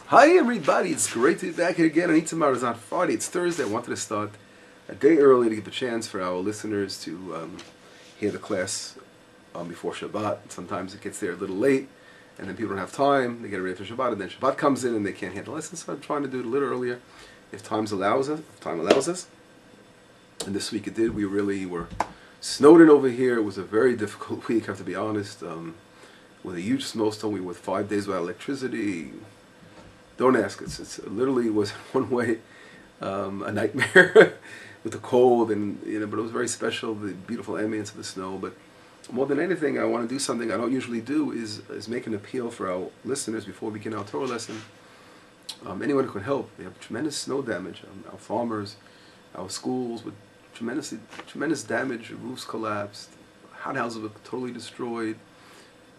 Hi everybody, it's great to be back here again on Itamar. It's not Friday, it's Thursday. I wanted to start a day early to give a chance for our listeners to hear the class before Shabbat. Sometimes it gets there a little late, and then people don't have time, they get ready for Shabbat, and then Shabbat comes in and they can't hear the lesson, so I'm trying to do it a little earlier if time allows us. And this week it did. We really were snowed in over here. It was a very difficult week, I have to be honest, with a huge snowstorm. We were 5 days without electricity. Don't ask us. It literally was one way a nightmare with the cold, and but it was very special. The beautiful ambience of the snow. But more than anything, I want to do something I don't usually do is make an appeal for our listeners before we begin our Torah lesson. Anyone who can help. We have tremendous snow damage. Our farmers, our schools with tremendous damage. Roofs collapsed. Hot houses were totally destroyed.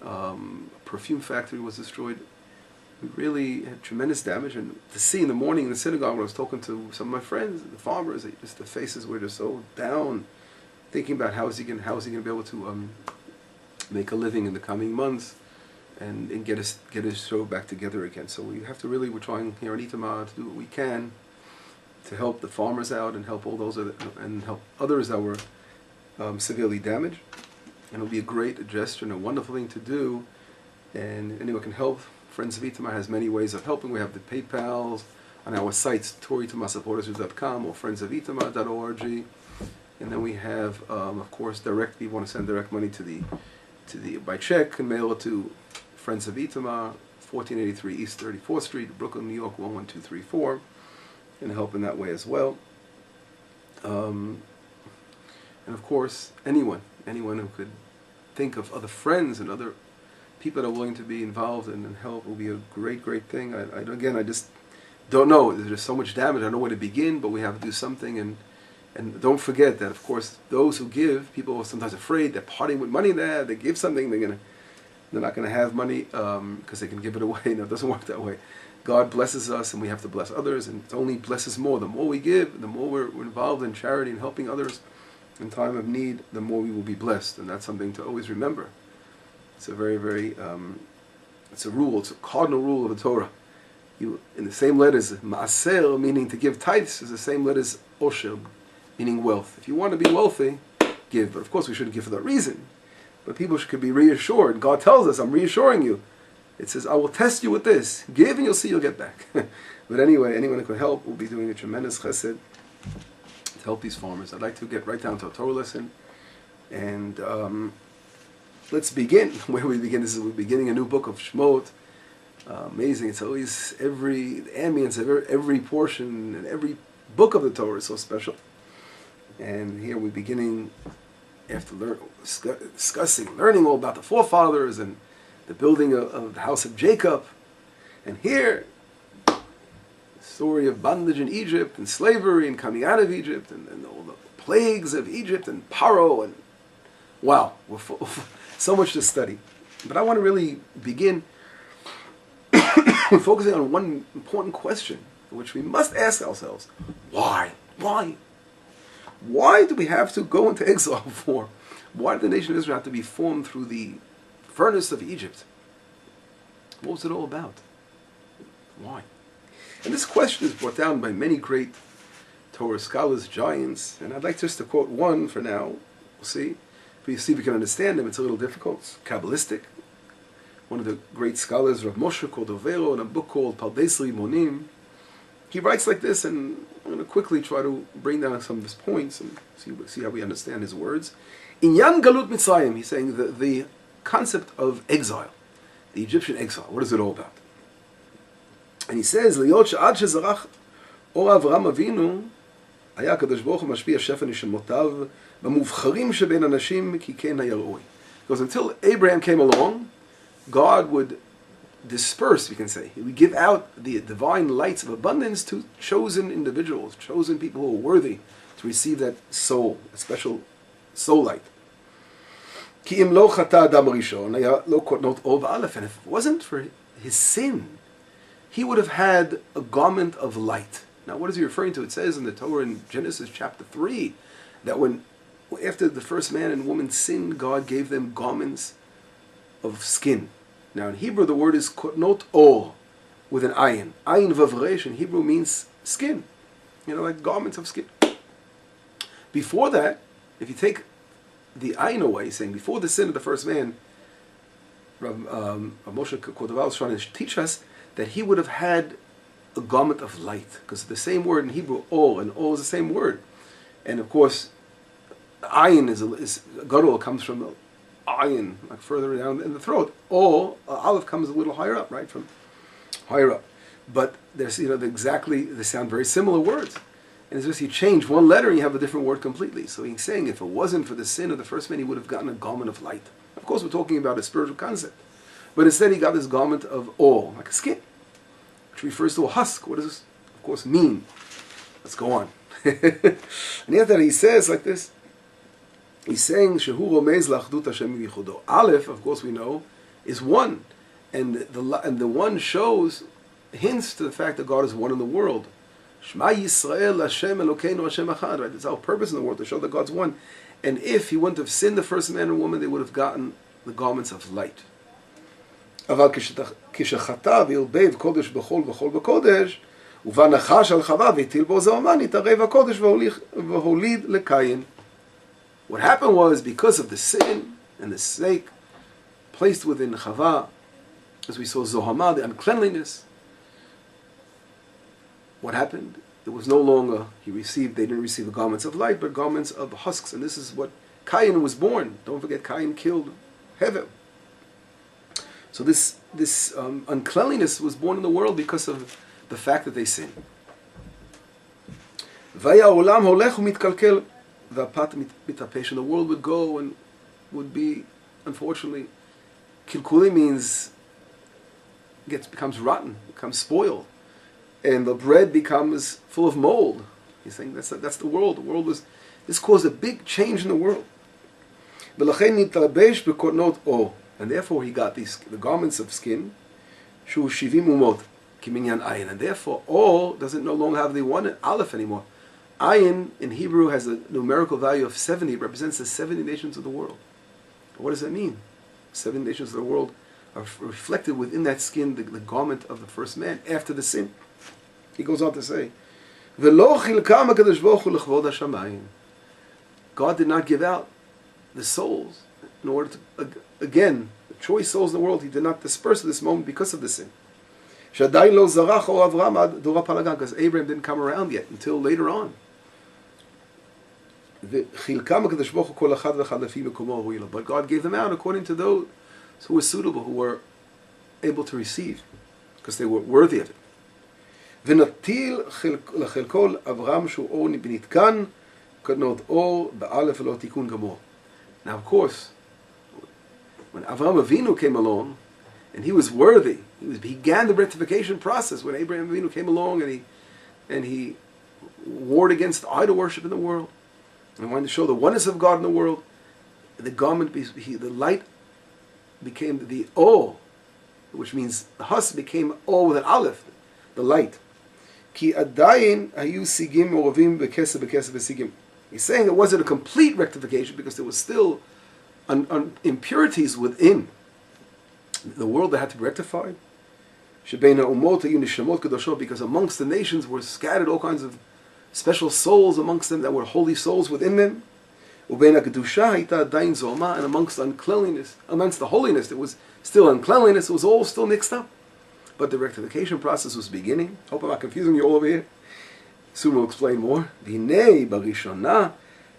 A perfume factory was destroyed. We really had tremendous damage, and to see in the morning in the synagogue when I was talking to some of my friends, the farmers, the faces were just so down, thinking about how is he going to be able to make a living in the coming months, and get his show back together again. So we're trying here in Itamar to do what we can to help the farmers out and help all those and help others that were severely damaged. And it'll be a great gesture and a wonderful thing to do, and anyone can help. Friends of Itamar has many ways of helping. We have the PayPals on our sites, torahitamasupporters.com or friendsofitamar.org. And then we have, of course, direct. If you want to send direct money to the by check, and mail it to Friends of Itamar, 1483 East 34th Street, Brooklyn, New York 11234, and help in that way as well. And of course, anyone who could think of other friends and other people that are willing to be involved and help will be a great thing. I just don't know. There's just so much damage. I don't know where to begin, but we have to do something. And don't forget that, of course, those who give, people are sometimes afraid they're parting with money there. They give something, they're not going to have money because they can give it away. No, it doesn't work that way. God blesses us, and we have to bless others, and it only blesses more. The more we give, the more we're involved in charity and helping others in time of need, the more we will be blessed. And that's something to always remember. It's a very, it's a rule, it's a cardinal rule of the Torah. In the same letters, ma'aser, meaning to give tithes, is the same letters osher, meaning wealth. If you want to be wealthy, give. But of course we shouldn't give for that reason. But people should be reassured. God tells us, I'm reassuring you. It says, I will test you with this. Give and you'll see you'll get back. But anyway, anyone who can help will be doing a tremendous chesed to help these farmers. I'd like to get right down to a Torah lesson. And let's begin. Where we begin, we're beginning a new book of Shmot. Amazing. It's always the ambience of every portion and every book of the Torah is so special. And here we're beginning after learning all about the forefathers and the building of the house of Jacob. And here, the story of bondage in Egypt and slavery and coming out of Egypt and all the plagues of Egypt and Paro. And wow, we're full. So much to study. But I want to really begin focusing on one important question, which we must ask ourselves. Why? Why? Why do we have to go into exile for? Why did the nation of Israel have to be formed through the furnace of Egypt? What was it all about? Why? And this question is brought down by many great Torah scholars, giants, and I'd like just to quote one for now. We'll see. If we can understand him, it's a little difficult. It's Kabbalistic. One of the great scholars, Rav Moshe Cordovero, in a book called Pardes Limonim, he writes like this, and I'm going to quickly try to bring down some of his points and see how we understand his words. Inyan Galut Mitzrayim, he's saying the concept of exile, the Egyptian exile, what is it all about? And he says, Liot she'ad shezarach or Avraham Avinu, היה הקדוש ברוך הוא משפיע שפע נשמותיו במובחרים שבין אנשים כי כן היה ראוי. Because until Abraham came along, God would disperse, we can say. He would give out the divine lights of abundance to chosen individuals, chosen people who are worthy to receive that soul, a special soul light. כי אם לא חטא אדם הראשון, היה לו קוטנות אור ואלף. And if it wasn't for his sin, he would have had a garment of light. Now, what is he referring to? It says in the Torah in Genesis chapter 3 that after the first man and woman sinned, God gave them garments of skin. Now, in Hebrew, the word is kotnot or, with an ayin. Ayin vavresh in Hebrew means skin. Like garments of skin. Before that, if you take the ayin away, saying before the sin of the first man, Moshe Kodaval is trying to teach us that he would have had a garment of light, because the same word in Hebrew, or, and or is the same word. And of course, ayin is gadol, comes from ayin, like further down in the throat. Or aleph comes a little higher up, right, from higher up. But there's they sound very similar words. And it's just you change one letter and you have a different word completely. So he's saying if it wasn't for the sin of the first man, he would have gotten a garment of light. Of course, we're talking about a spiritual concept. But instead he got this garment of all, like a skin, which refers to a husk. What does this, of course, mean? Let's go on. And after that he says like this, he's saying, Shehu romez lachdut Hashem yichudo. Aleph, of course we know, is one. And the one hints to the fact that God is one in the world. Shema Yisrael Hashem Elokeinu Hashem Echad. Right? That's our purpose in the world, to show that God's one. And if he wouldn't have sinned the first man and woman, they would have gotten the garments of light. אבל כשחטא וערבב קודש בחול וחול בקודש, ובא נחש על חווה והטיל בו זוהמה, נתערב הקודש והוליד לקין. What happened was, because of the sin and the snake placed within Chava, as we saw Zohama, the uncleanliness, what happened? It was no longer, they didn't receive the garments of light, but garments of husks. And this is what Cain was born. Don't forget, Cain killed Hevel. So this uncleanliness was born in the world because of the fact that they sinned. Vaya olam holech umitkalkel v'apat mitapesh. And the world would go and would be, unfortunately, kilkuli means becomes rotten, becomes spoiled. And the bread becomes full of mold. He's saying that's the world. The world this caused a big change in the world. And therefore he got the garments of skin, shu shivim umot kiminyan ayin. And therefore all doesn't no longer have the one aleph anymore. Ayin in Hebrew has a numerical value of 70. It represents the 70 nations of the world. What does that mean? 70 nations of the world are reflected within that skin, the garment of the first man after the sin. He goes on to say, God did not give out the souls in order to, again, the choice souls in the world, he did not disperse at this moment because of the sin. Because Abraham didn't come around yet until later on. But God gave them out according to those who were suitable, who were able to receive, because they were worthy of it. ונטיל לחלקו אברהם שהוא אור נתקן כנות אור באלף ולא תיקון גמור. Now of course, when Avraham Avinu came along, and he was worthy, he began the rectification process when Abraham Avinu came along and he warred against idol worship in the world, and wanted to show the oneness of God in the world. The garment, the light became the or, which means the hus became or with an aleph, the light. Ki adayin hayu sigim moravim bekesef v'sigim. He's saying it wasn't a complete rectification because there was still impurities within the world that had to be rectified. Shebeina umot hayu nishamot kadoshot, because amongst the nations were scattered all kinds of special souls amongst them that were holy souls within them. Ubeina kedusha haita adayin zoma, and amongst uncleanliness, amongst the holiness, there was still uncleanliness. It was all still mixed up. But the rectification process was beginning. Hope I'm not confusing you all over here. Soon we'll explain more. והנה בראשונה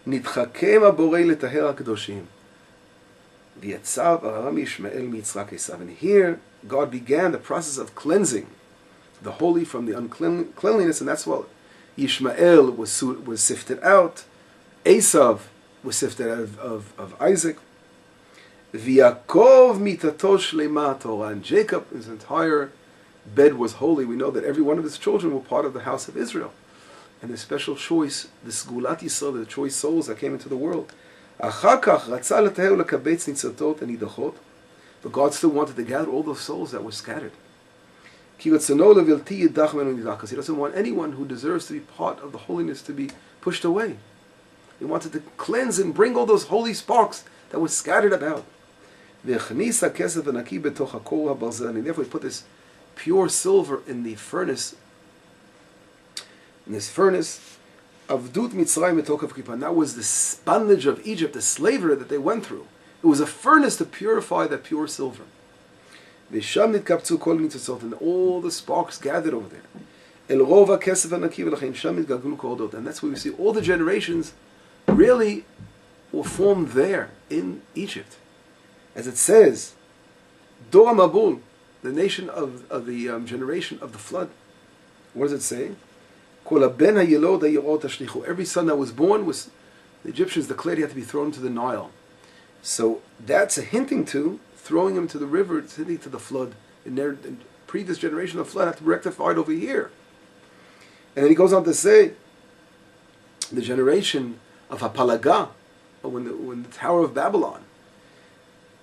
נתחכם הבורא לטהר הקדושים. ויצב אברהם ישמעאל מיצחק עשיו. And here God began the process of cleansing the holy from the uncleanliness, and that's what Yishmael was sifted out. Esav was sifted out of Isaac. V'Yaakov mitato shlema Torah. And Jacob, his entire bed was holy. We know that every one of his children were part of the house of Israel. And the special choice, the Sgulat Yisrael, the choice souls that came into the world. But God still wanted to gather all those souls that were scattered. Because He doesn't want anyone who deserves to be part of the holiness to be pushed away. He wanted to cleanse and bring all those holy sparks that were scattered about. And therefore He put this pure silver in the furnace, in this furnace, Avdut Mitzrayim Metokav Kippah. And that was the bondage of Egypt, the slavery that they went through. It was a furnace to purify that pure silver. V'sham nitkaptzu kol mitzotzot, and all the sparks gathered over there. El rova kesef anaki v'lachein sham nitgaglu kol dot. And that's where we see all the generations really were formed there in Egypt. As it says, Dor Mabul, the nation of the generation of the flood. What does it say? Every son that was born, the Egyptians declared he had to be thrown into the Nile. So that's a hinting to throwing him to the river, it's hinting to the flood. In their previous generation, the flood had to be rectified over here. And then he goes on to say, the generation of Hapalaga, when the Tower of Babylon,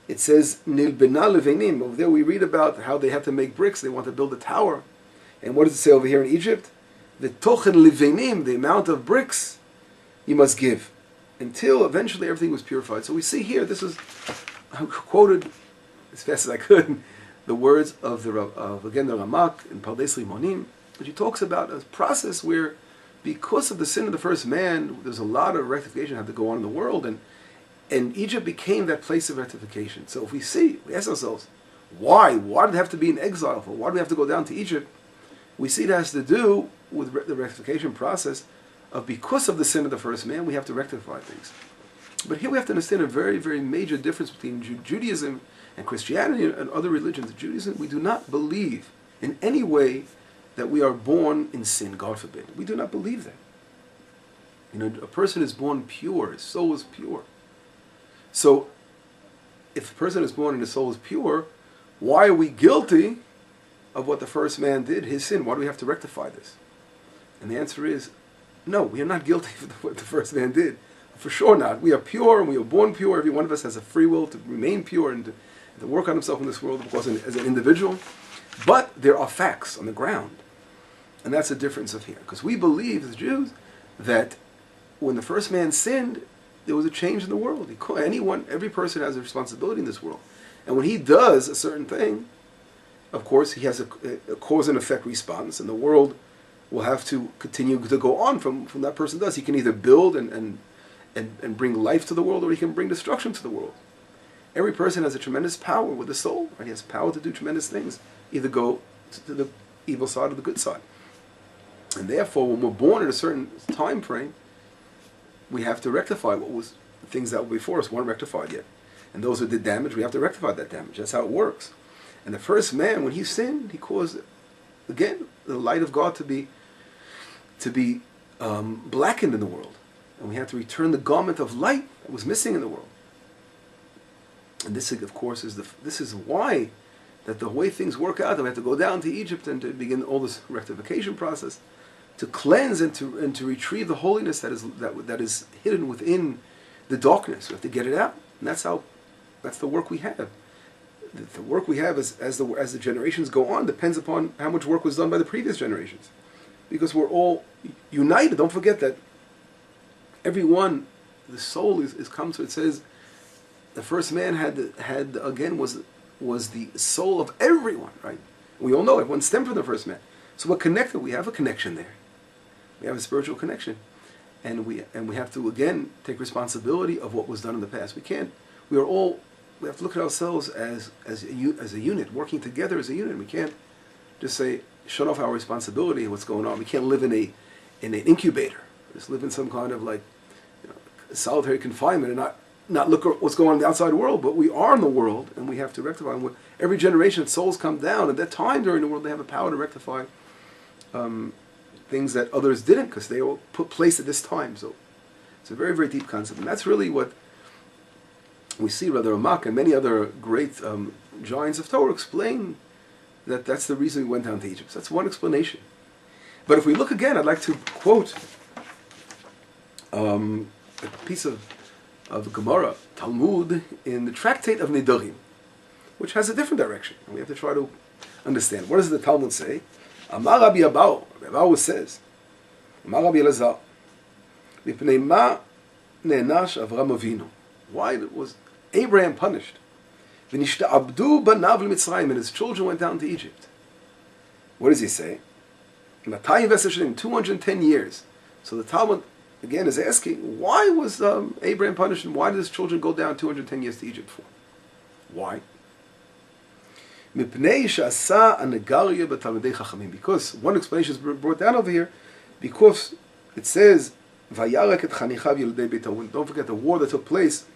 it says, Nilbena Levenim. Over there we read about how they had to make bricks, they want to build a tower. And what does it say over here in Egypt? The Tochen Levenim, the amount of bricks you must give. Until eventually everything was purified. So we see here, this is, I quoted as fast as I could, the words of the Ramak in Pardes Limonim, which he talks about a process where, because of the sin of the first man, there's a lot of rectification that had to go on in the world, and Egypt became that place of rectification. So if we ask ourselves, why? Why did it have to be in exile for? Why do we have to go down to Egypt? We see it has to do with the rectification process of, because of the sin of the first man, we have to rectify things. But here we have to understand a very, very major difference between Judaism and Christianity and other religions. Judaism, we do not believe in any way that we are born in sin, God forbid. We do not believe that. You know, a person is born pure, his soul is pure. So, if a person is born and his soul is pure, why are we guilty of what the first man did, his sin? Why do we have to rectify this? And the answer is, no, we are not guilty of what the first man did. For sure not. We are pure and we are born pure. Every one of us has a free will to remain pure and to work on himself in this world, of course, as an individual. But there are facts on the ground. And that's the difference of here. Because we believe, as Jews, that when the first man sinned, there was a change in the world. Every person has a responsibility in this world. And when he does a certain thing, of course, he has a cause and effect response, and the world will have to continue to go on from that person does. He can either build and bring life to the world, or he can bring destruction to the world. Every person has a tremendous power with the soul, and he has power to do tremendous things, either go to the evil side or the good side. And therefore, when we're born in a certain time frame, we have to rectify the things that were before us weren't rectified yet. And those who did damage, we have to rectify that damage. That's how it works. And the first man, when he sinned, he caused, again, the light of God to be blackened in the world. And we have to return the garment of light that was missing in the world. And this, of course, this is why that the way things work out, that we have to go down to Egypt and to begin all this rectification process, to cleanse and to retrieve the holiness that is hidden within the darkness. We have to get it out, and that's the work we have. The work we have as the generations go on depends upon how much work was done by the previous generations, because we're all united. Don't forget that everyone, the soul is come to. It says the first man was the soul of everyone, right? We all know everyone stemmed from the first man. So we're connected. We have a connection there. We have a spiritual connection, and we have to again take responsibility of what was done in the past. We have to look at ourselves as a unit, working together as a unit. We can't just say shut off our responsibility and what's going on. We can't live in an incubator, just live in some kind of solitary confinement and not look at what's going on in the outside world. But we are in the world, and we have to rectify. And every generation, souls come down. At that time during the world, they have a power to rectify things that others didn't, because they were put place at this time. So it's a very, very deep concept, and that's really what we see. Rather, Ramak and many other great giants of Torah explain that's the reason we went down to Egypt. So that's one explanation. But if we look again, I'd like to quote a piece of Gemara, Talmud, in the Tractate of Nedarim, which has a different direction. And we have to try to understand. What does the Talmud say? Amar Rabbi Abahu, Rabbi Abahu says, Amar Rabbi Elazar, Mipnei ma ne'nash Avram Avinu. Why was Abraham punished? V'nishta'abdu banav l'Mitzrayim, and his children went down to Egypt. What does he say? 210 years. So the Talmud, again, is asking, why was Abraham punished, and why did his children go down 210 years to Egypt for? Why? Because one explanation is brought down over here, because it says, don't forget the war that took place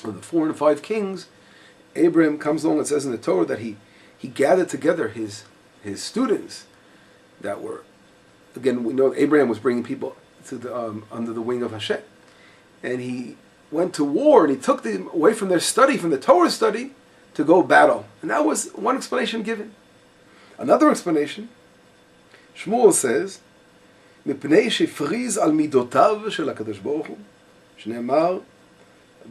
of the 4 and 5 kings. Abraham comes along and says in the Torah that he gathered together his students that were, again, we know Abraham was bringing people to the under the wing of Hashem, and he went to war and he took them away from their study, from the Torah study, to go battle. And that was one explanation given. Another explanation, Shmuel says, מפני שהפריז על מידותיו של הקדוש ברוך הוא, שנאמר,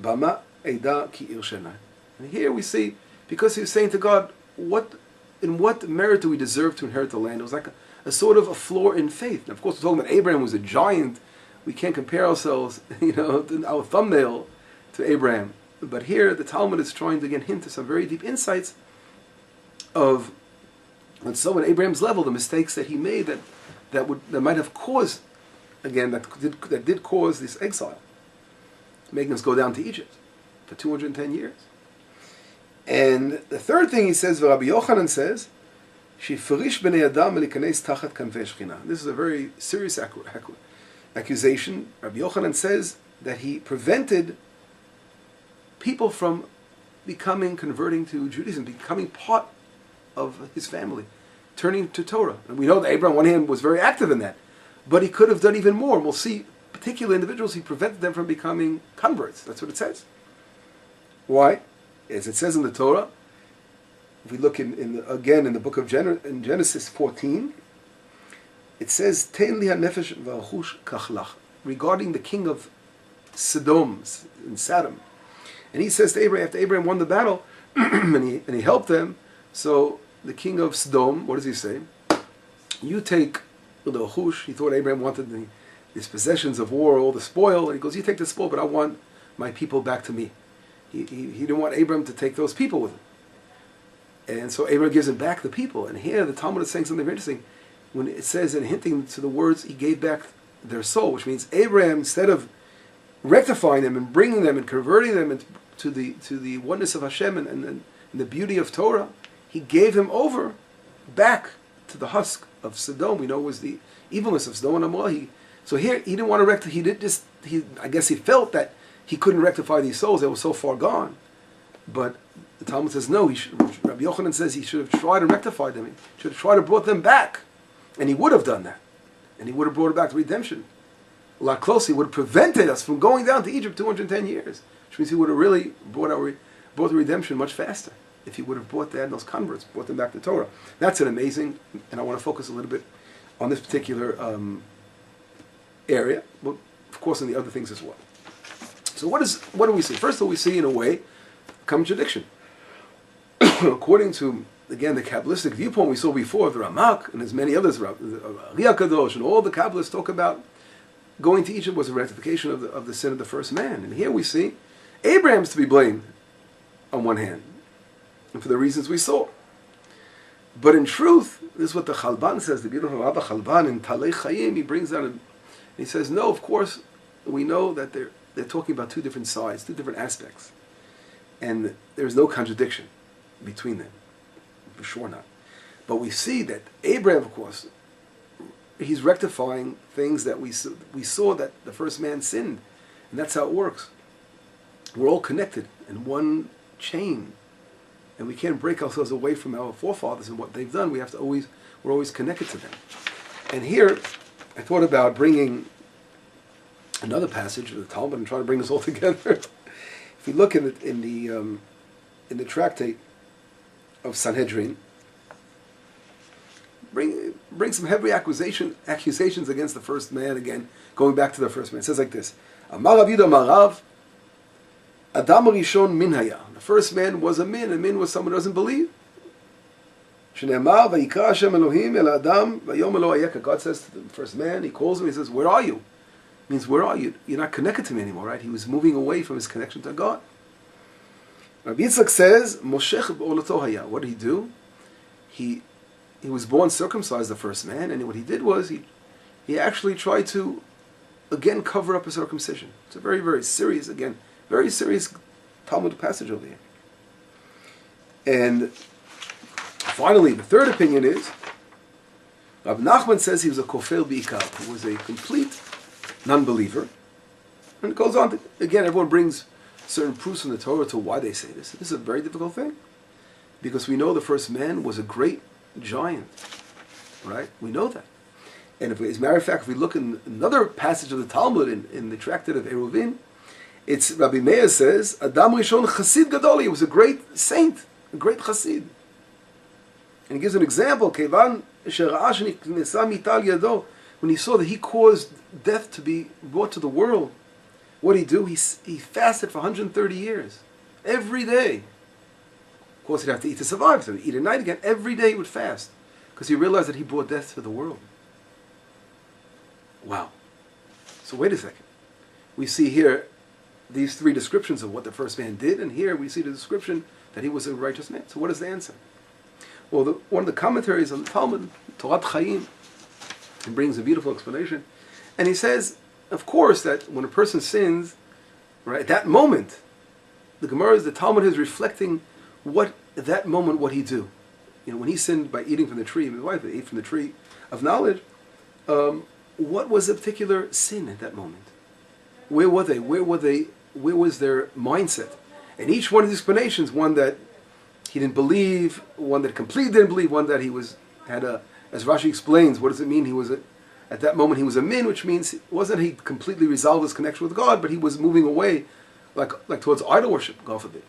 במה עדה כי עיר שנה. And here we see, because he was saying to God, in what merit do we deserve to inherit the land? It was like a sort of a flaw in faith. And of course, we're talking about Abraham was a giant. We can't compare ourselves, our thumbnail to Abraham. But here, the Talmud is trying to again hint to some very deep insights of, and so at Abraham's level, the mistakes that he made that might have caused, again, that did cause this exile, making us go down to Egypt for 210 years. And the third thing he says, Rabbi Yochanan says, "Shifrish b'nei adam elikanes tachat kanvei shechina." This is a very serious accusation. Rabbi Yochanan says that he prevented people from converting to Judaism, becoming part of his family, turning to Torah. And we know that Abraham, on one hand, was very active in that, but he could have done even more. And we'll see particular individuals, he prevented them from becoming converts. That's what it says. Why? As it says in the Torah, if we look again in the book of Genesis 14, it says, "Ten li hanefesh v'achush kachlach," regarding the king of Sodom, in Sodom. And he says to Abraham, after Abraham won the battle, and he helped them, so the king of Sodom, what does he say? You take the Achush. He thought Abraham wanted his possessions of war, all the spoil, and he goes, you take the spoil, but I want my people back to me. He didn't want Abraham to take those people with him. And so Abraham gives him back the people. And here the Talmud is saying something very interesting. When it says, and hinting to the words, he gave back their soul, which means Abraham, instead of rectifying them and bringing them and converting them to the oneness of Hashem and the beauty of Torah, he gave him over back to the husk of Sodom. We know it was the evilness of Sodom and Amorah. So here he didn't want to rectify. I guess he felt that he couldn't rectify these souls; they were so far gone. But the Talmud says no. Rabbi Yochanan says he should have tried and rectified them. He should have tried to brought them back, and he would have done that, and he would have brought it back to redemption a lot closer. He would have prevented us from going down to Egypt 210 years, which means he would have really brought the redemption much faster if he would have brought those converts, brought them back to Torah. That's an amazing, and I want to focus a little bit on this particular area, but of course on the other things as well. So what do we see? First of all, we see in a way a contradiction. According to, again, the Kabbalistic viewpoint we saw before, the Ramak and as many others, Riyah Kadosh, and all the Kabbalists talk about going to Egypt was a rectification of the sin of the first man. And here we see Abraham's to be blamed on one hand, and for the reasons we saw. But in truth, this is what the Chalban says, the beautiful Rabbi Chalban in Talei Chayim, he brings down and he says, no, of course, we know that they're talking about two different sides, two different aspects. And there's no contradiction between them. For sure not. But we see that Abraham, of course, he's rectifying things that we saw that the first man sinned. And that's how it works. We're all connected in one chain. And we can't break ourselves away from our forefathers and what they've done. We're always connected to them. And here, I thought about bringing another passage of the Talmud and trying to bring this all together. If we look in the tractate of Sanhedrin, bring some heavy accusations against the first man again, going back to the first man. It says like this: Amar Rav Yudah Amar Rav, Adam Rishon min haya. The first man was a min was someone who doesn't believe. Shneimar vayikra Hashem Elohim el Adam vayom Elo hayeka. God says to the first man, he calls him, he says, where are you? Means, where are you? You're not connected to me anymore, right? He was moving away from his connection to God. Rabbi Yitzchak says, Moshech b'olato haya. What did he do? He he was born circumcised, the first man, and what he did was he actually tried to again cover up his circumcision. It's a very, very serious, again, very serious Talmud passage over here. And finally, the third opinion is, Rabbi Nachman says he was a kofel bi'ikar, he was a complete non-believer. And it goes on to, again, everyone brings certain proofs from the Torah to why they say this. This is a very difficult thing, because we know the first man was a great giant, right? We know that. And if, as a matter of fact, if we look in another passage of the Talmud, in the tractate of Eruvin, it's Rabbi Meir says, Adam Rishon Chassid Gadol, he was a great saint, a great Chassid. And he gives an example, Kevan Shera'a Sheneknesa Mital Yado, when he saw that he caused death to be brought to the world, what did he do? He fasted for 130 years, every day. Of course, he'd have to eat to survive, so he'd eat at night again. Every day he would fast, because he realized that he brought death to the world. Wow. So wait a second. We see here these three descriptions of what the first man did, and here we see the description that he was a righteous man. So what is the answer? Well, one of the commentaries on the Talmud, Torat Chaim, he brings a beautiful explanation, and he says, of course, that when a person sins, right, at that moment, the Talmud is reflecting what, at that moment, what he do. You know, when he sinned by eating from the tree, his wife ate from the tree of knowledge, what was the particular sin at that moment? Where were they? Where was their mindset? And each one of these explanations, one that he didn't believe, one that completely didn't believe, one that he had a, as Rashi explains, what does it mean? At that moment he was a min, which means it wasn't he completely resolved his connection with God, but he was moving away, like towards idol worship, God forbid.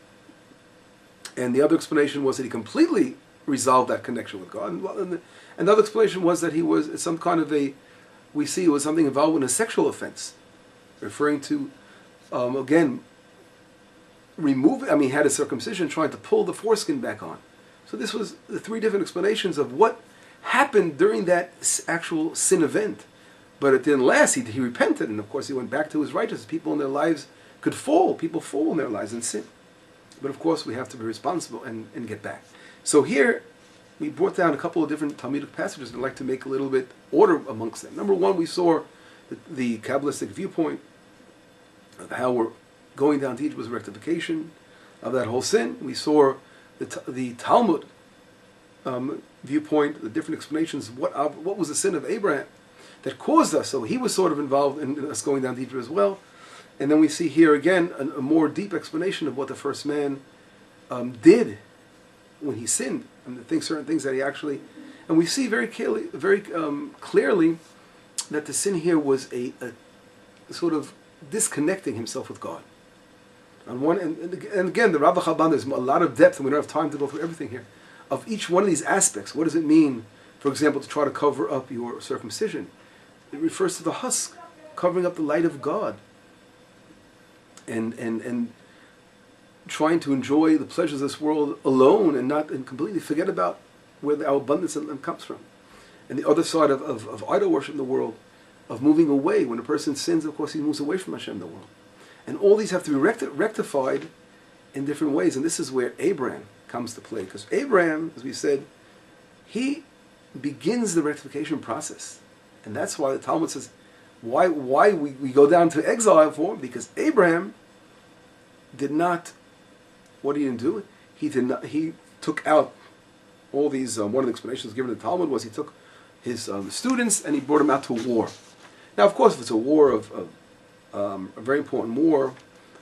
And the other explanation was that he completely resolved that connection with God. And another explanation was that he was some kind of we see it was something involved in a sexual offense, referring to, again, he had a circumcision, trying to pull the foreskin back on. So this was the three different explanations of what happened during that actual sin event. But it didn't last. He repented, and of course he went back to his righteousness. People in their lives could fall. People fall in their lives and sin. But of course we have to be responsible and get back. So here we brought down a couple of different Talmudic passages, and I'd like to make a little bit order amongst them. Number one, we saw the Kabbalistic viewpoint of how we're going down to Egypt was rectification of that whole sin. We saw the Talmud viewpoint, the different explanations of what was the sin of Abraham that caused us. So he was sort of involved in us going down to Egypt as well. And then we see here again a more deep explanation of what the first man did when he sinned, and certain things that he actually, and we see very clearly that the sin here was a sort of disconnecting himself with God. On one, and again, the Rav Chaban, there's a lot of depth, and we don't have time to go through everything here, of each one of these aspects. What does it mean, for example, to try to cover up your circumcision? It refers to the husk, covering up the light of God, and trying to enjoy the pleasures of this world alone, and completely forget about where our abundance comes from. And the other side of idol worship in the world, of moving away. When a person sins, of course, he moves away from Hashem in the world. And all these have to be rectified in different ways. And this is where Abraham comes to play. Because Abraham, as we said, he begins the rectification process. And that's why the Talmud says, why we go down to exile for him? Because Abraham did not, what he didn't do? He took out all these, one of the explanations given in the Talmud was he took his students and he brought them out to war. Now, of course, if it's a war a very important war,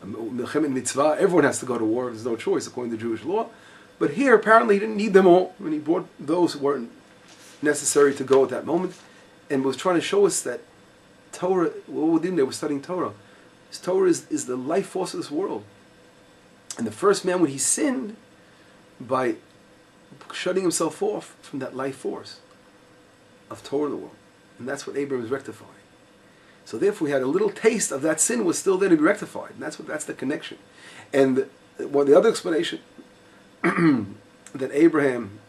Milchemet Mitzvah, everyone has to go to war. There's no choice according to Jewish law. But here, apparently, he didn't need them all. When he brought those who weren't necessary to go at that moment, and was trying to show us that Torah, within they were studying Torah. This Torah is the life force of this world. And the first man, when he sinned, by shutting himself off from that life force of Torah in the world. And that's what Abraham is rectifying. So therefore, we had a little taste of that sin was still there to be rectified. And that's the connection. And the other explanation that Abraham,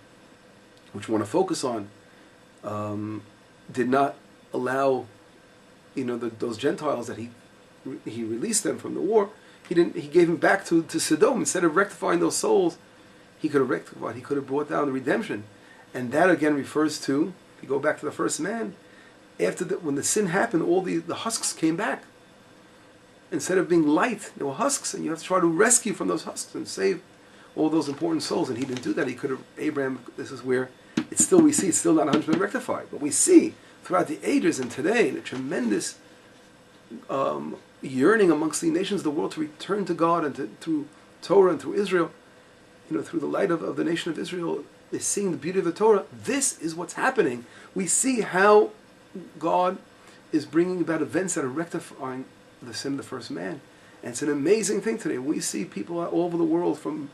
which we want to focus on, did not allow, those Gentiles that he released them from the war. He gave them back to Sodom. Instead of rectifying those souls, he could have rectified. He could have brought down the redemption, And that again refers to, if you go back to the first man, when the sin happened, all the husks came back. Instead of being light, there were husks, and you have to try to rescue from those husks and save all those important souls. And he didn't do that. He could have, Abraham, this is where we see it's still not 100% rectified. But we see throughout the ages and today the tremendous yearning amongst the nations of the world to return to God, and through Torah and through Israel, through the light of the nation of Israel, they're seeing the beauty of the Torah. This is what's happening. We see how God is bringing about events that are rectifying the sin of the first man. And it's an amazing thing today. We see people all over the world, from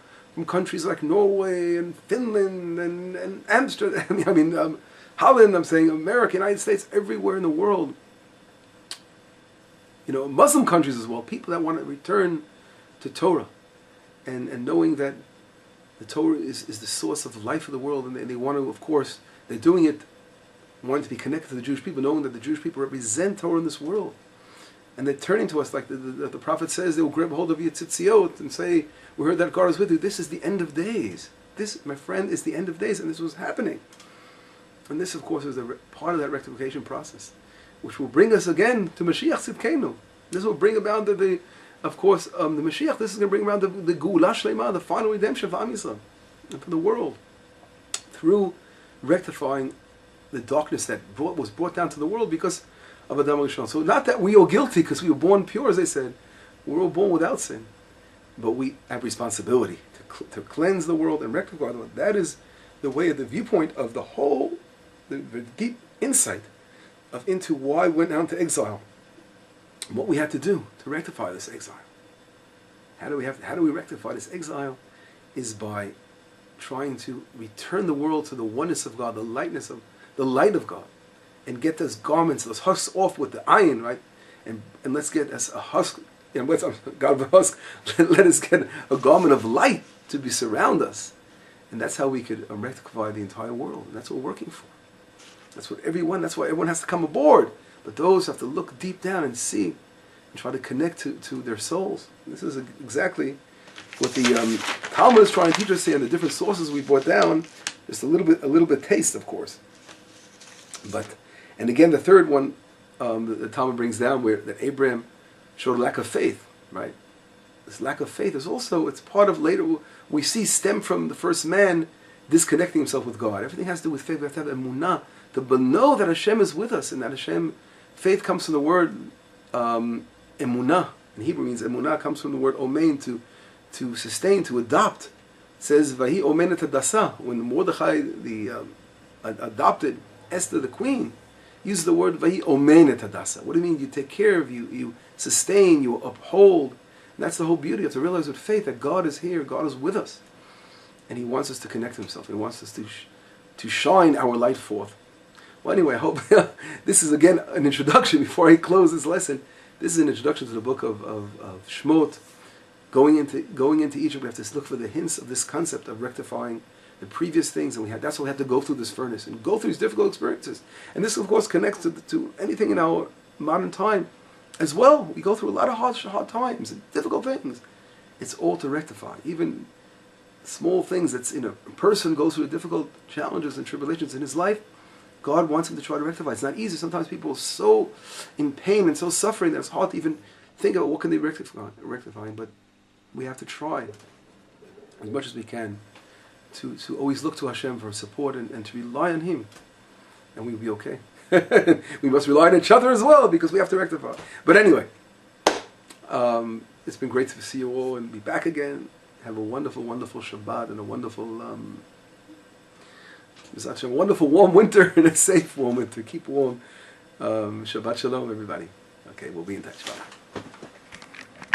countries like Norway and Finland and Amsterdam, Holland, I'm saying America, United States, everywhere in the world. Muslim countries as well, people that want to return to Torah, and knowing that the Torah is the source of the life of the world, and they want to, of course, they're doing it, wanting to be connected to the Jewish people, knowing that the Jewish people represent Torah in this world. And they're turning to us, like the prophet says, they will grab hold of Yitzitziot and say, we heard that God is with you. This is the end of days. This, my friend, is the end of days, and this was happening. And this, of course, is part of that rectification process, which will bring us again to Mashiach Tzidkenu. This will bring about the Mashiach. This is going to bring around the Geula Shlema, the final redemption for Am Yisrael and for the world, through rectifying the darkness that was brought down to the world because of Adam Rishon. So not that we are guilty because we were born pure, as they said. We're all born without sin. But we have responsibility to cleanse the world and rectify the world. That is the way of the viewpoint of the whole, the deep insight into why we went down to exile. And what we had to do to rectify this exile. How do we rectify this exile? Is by trying to return the world to the oneness of God, the lightness of the light of God, and get those garments, those husks off with the iron, right? And let's get us a husk. God of a husk. Let us get a garment of light to surround us, and that's how we could rectify the entire world. And that's what we're working for. That's why everyone has to come aboard. But those have to look deep down and see, and try to connect to their souls. And this is exactly what the Talmud is trying to teach us here, and the different sources we brought down. Just a little bit taste, of course. And again, the third one, the Talmud brings down that Abraham showed lack of faith, right? This lack of faith is also, it's part of later, we see stem from the first man disconnecting himself with God. Everything has to do with faith. We have to have emunah, to know that Hashem is with us, and that faith comes from the word emunah. In Hebrew means emunah comes from the word omein, to sustain, to adopt. It says, Vahi omen et hadasa, when Mordechai, adopted Esther the queen, uses the word Vahi omen et hadasa. What do you mean? You take care of you sustain, you uphold. And that's the whole beauty. You have to realize with faith that God is here, God is with us. And He wants us to connect to Himself. He wants us to shine our light forth. Well, anyway, I hope this is again an introduction before I close this lesson. This is an introduction to the book of Shmot. Going into Egypt, we have to look for the hints of this concept of rectifying the previous things, and that's why we have to go through this furnace and go through these difficult experiences. And this, of course, connects to anything in our modern time as well. We go through a lot of hard times and difficult things. It's all to rectify. Even small things a person goes through difficult challenges and tribulations in his life, God wants him to try to rectify. It's not easy. Sometimes people are so in pain and so suffering that it's hard to even think about what can they rectify. But we have to try as much as we can to always look to Hashem for support and to rely on Him, and we'll be okay. We must rely on each other as well because we have to rectify. But anyway, it's been great to see you all and be back again. Have a wonderful, wonderful Shabbat and a wonderful warm winter and a safe warm winter. Keep warm. Shabbat Shalom, everybody. Okay, we'll be in touch. Bye.